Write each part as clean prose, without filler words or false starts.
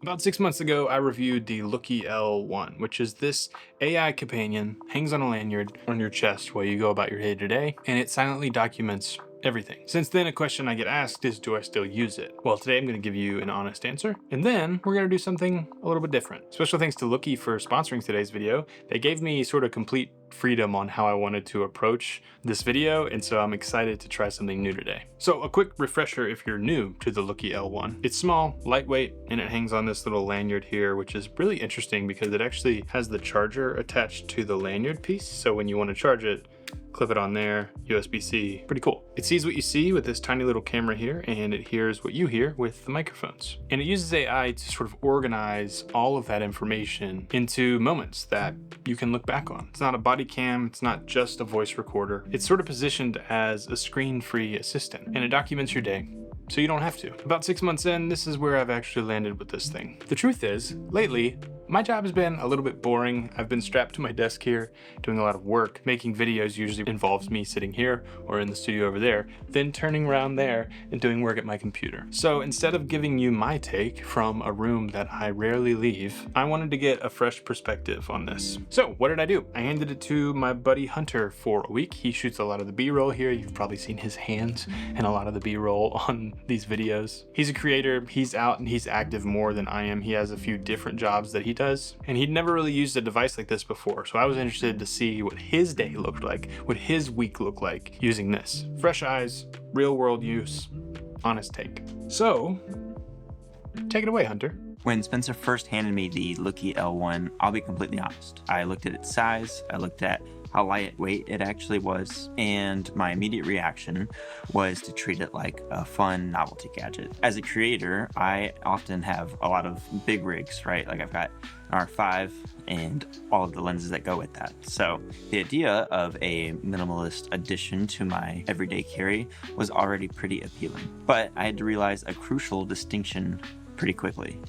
About 6 months ago, I reviewed the Looki L1, which is this AI companion, hangs on a lanyard on your chest while you go about your day-to-day, and it silently documents everything. Since then, a question I get asked is, do I still use it? Well, today I'm going to give you an honest answer, and then we're going to do something a little bit different. Special thanks to Looki for sponsoring today's video. They gave me sort of complete freedom on how I wanted to approach this video, and so I'm excited to try something new today. So a quick refresher if you're new to the Looki L1. It's small, lightweight, and it hangs on this little lanyard here, which is really interesting because it actually has the charger attached to the lanyard piece. So when you want to charge it, clip it on there, USB-C, pretty cool. It sees what you see with this tiny little camera here, and it hears what you hear with the microphones. And it uses AI to sort of organize all of that information into moments that you can look back on. It's not a body cam, it's not just a voice recorder. It's sort of positioned as a screen-free assistant, and it documents your day, so you don't have to. About 6 months in, this is where I've actually landed with this thing. The truth is, lately, my job has been a little bit boring. I've been strapped to my desk here, doing a lot of work. Making videos usually involves me sitting here or in the studio over there, then turning around there and doing work at my computer. So instead of giving you my take from a room that I rarely leave, I wanted to get a fresh perspective on this. So what did I do? I handed it to my buddy Hunter for a week. He shoots a lot of the B-roll here. You've probably seen his hands in a lot of the B-roll on these videos. He's a creator. He's out and he's active more than I am. He has a few different jobs that he does, and he'd never really used a device like this before, so I was interested to see what his day looked like, what his week looked like using this. Fresh eyes, real world use, honest take. So take it away, Hunter. When Spencer first handed me the Looki L1, I'll be completely honest. I looked at its size, I looked at how lightweight it actually was, and my immediate reaction was to treat it like a fun novelty gadget. As a creator, I often have a lot of big rigs, right? Like I've got an R5 and all of the lenses that go with that. So the idea of a minimalist addition to my everyday carry was already pretty appealing. But I had to realize a crucial distinction pretty quickly.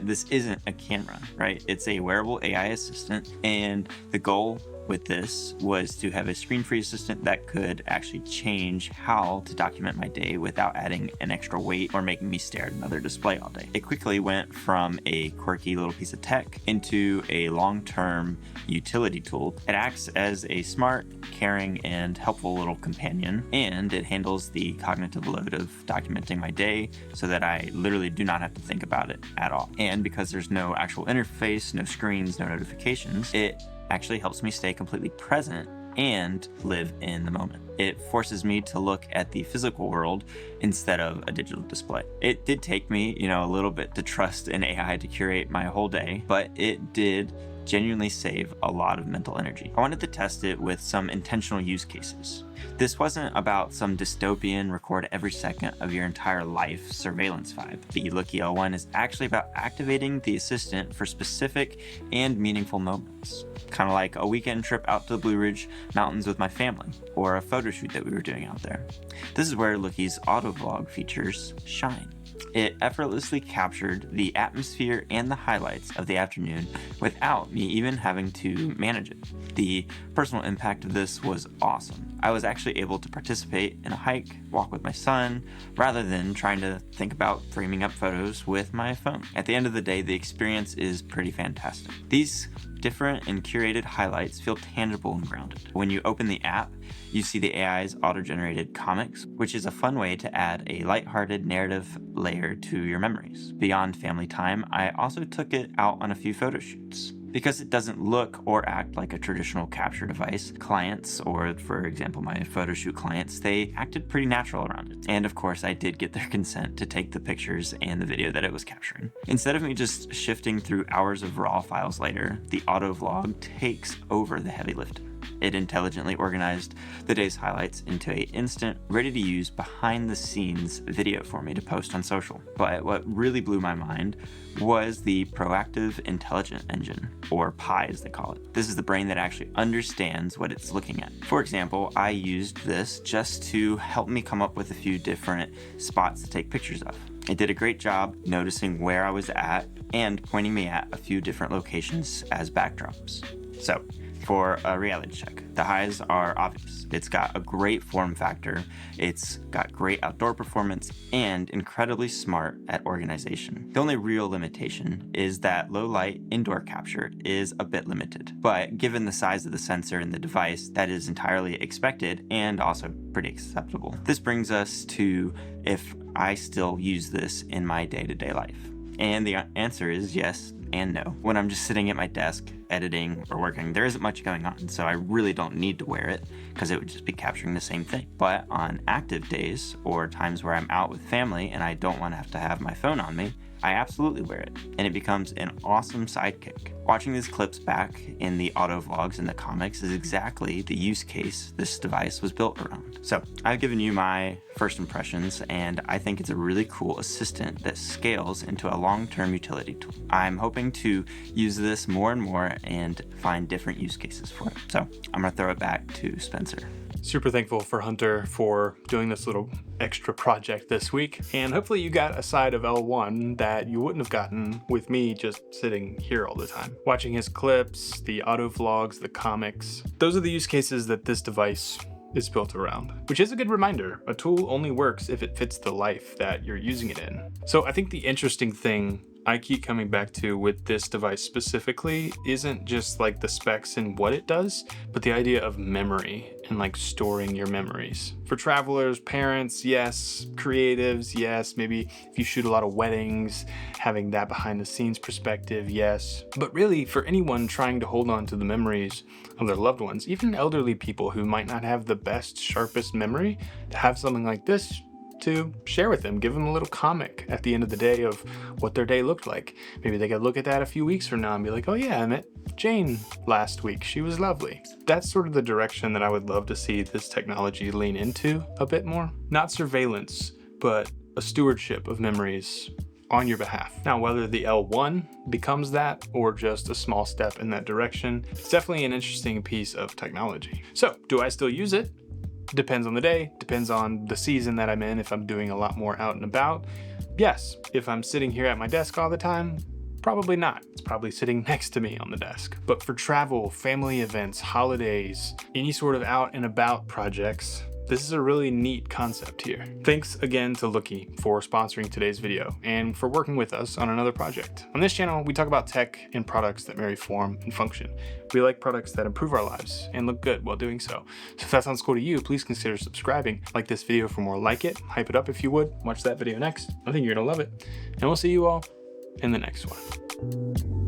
This isn't a camera, right? It's a wearable AI assistant, and the goal with this was to have a screen-free assistant that could actually change how to document my day without adding an extra weight or making me stare at another display all day. It quickly went from a quirky little piece of tech into a long-term utility tool. It acts as a smart, caring, and helpful little companion, and it handles the cognitive load of documenting my day so that I literally do not have to think about it at all. And because there's no actual interface, no screens, no notifications, it actually helps me stay completely present and live in the moment. It forces me to look at the physical world instead of a digital display. It did take me, a little bit to trust an AI to curate my whole day, but it did genuinely save a lot of mental energy. I wanted to test it with some intentional use cases. This wasn't about some dystopian record every second of your entire life surveillance vibe. The Looki L1 is actually about activating the assistant for specific and meaningful moments. Kind of like a weekend trip out to the Blue Ridge Mountains with my family, or a photo shoot that we were doing out there. This is where Looki's auto vlog features shine. It effortlessly captured the atmosphere and the highlights of the afternoon without me even having to manage it. The personal impact of this was awesome. I was actually able to participate in a hike, walk with my son, rather than trying to think about framing up photos with my phone. At the end of the day, the experience is pretty fantastic. These different and curated highlights feel tangible and grounded. When you open the app, you see the AI's auto-generated comics, which is a fun way to add a lighthearted narrative layer to your memories. Beyond family time, I also took it out on a few photo shoots. Because it doesn't look or act like a traditional capture device, clients, or for example my photo shoot clients, they acted pretty natural around it. And of course I did get their consent to take the pictures and the video that it was capturing. Instead of me just shifting through hours of raw files later, the auto vlog takes over the heavy lifting. It intelligently organized the day's highlights into an instant, ready-to-use, behind-the-scenes video for me to post on social. But what really blew my mind was the Proactive Intelligent Engine, or PI as they call it. This is the brain that actually understands what it's looking at. For example, I used this just to help me come up with a few different spots to take pictures of. It did a great job noticing where I was at and pointing me at a few different locations as backdrops. So, For a reality check, the highs are obvious. It's got a great form factor, it's got great outdoor performance, and incredibly smart at organization. The only real limitation is that low light indoor capture is a bit limited, but given the size of the sensor in the device, that is entirely expected and also pretty acceptable. This brings us to if I still use this in my day-to-day life. And the answer is yes and no. When I'm just sitting at my desk, editing or working, there isn't much going on, so I really don't need to wear it because it would just be capturing the same thing. But on active days or times where I'm out with family and I don't want to have my phone on me, I absolutely wear it, and it becomes an awesome sidekick. Watching these clips back in the auto vlogs and the comics is exactly the use case this device was built around. So I've given you my first impressions, and I think it's a really cool assistant that scales into a long-term utility tool. I'm hoping to use this more and more and find different use cases for it. So I'm gonna throw it back to Spencer. Super thankful for Hunter for doing this little extra project this week. And hopefully you got a side of L1 that you wouldn't have gotten with me just sitting here all the time. Watching his clips, the auto vlogs, the comics. Those are the use cases that this device is built around, which is a good reminder. A tool only works if it fits the life that you're using it in. So I think the interesting thing I keep coming back to with this device specifically isn't just like the specs and what it does, but the idea of memory and like storing your memories. For travelers, parents, yes. Creatives, yes. Maybe if you shoot a lot of weddings, having that behind the scenes perspective, yes. But really for anyone trying to hold on to the memories of their loved ones, even elderly people who might not have the best, sharpest memory, to have something like this to share with them, give them a little comic at the end of the day of what their day looked like. Maybe they could look at that a few weeks from now and be like, oh yeah, I met Jane last week. She was lovely. That's sort of the direction that I would love to see this technology lean into a bit more. Not surveillance, but a stewardship of memories on your behalf. Now, whether the L1 becomes that or just a small step in that direction, it's definitely an interesting piece of technology. So, do I still use it? Depends on the day, depends on the season that I'm in. If I'm doing a lot more out and about, yes. If I'm sitting here at my desk all the time, probably not. It's probably sitting next to me on the desk. But for travel, family events, holidays, any sort of out and about projects, this is a really neat concept here. Thanks again to Looki for sponsoring today's video and for working with us on another project. On this channel, we talk about tech and products that marry form and function. We like products that improve our lives and look good while doing so. So if that sounds cool to you, please consider subscribing. Like this video for more like it. Hype it up if you would. Watch that video next. I think you're gonna love it. And we'll see you all in the next one.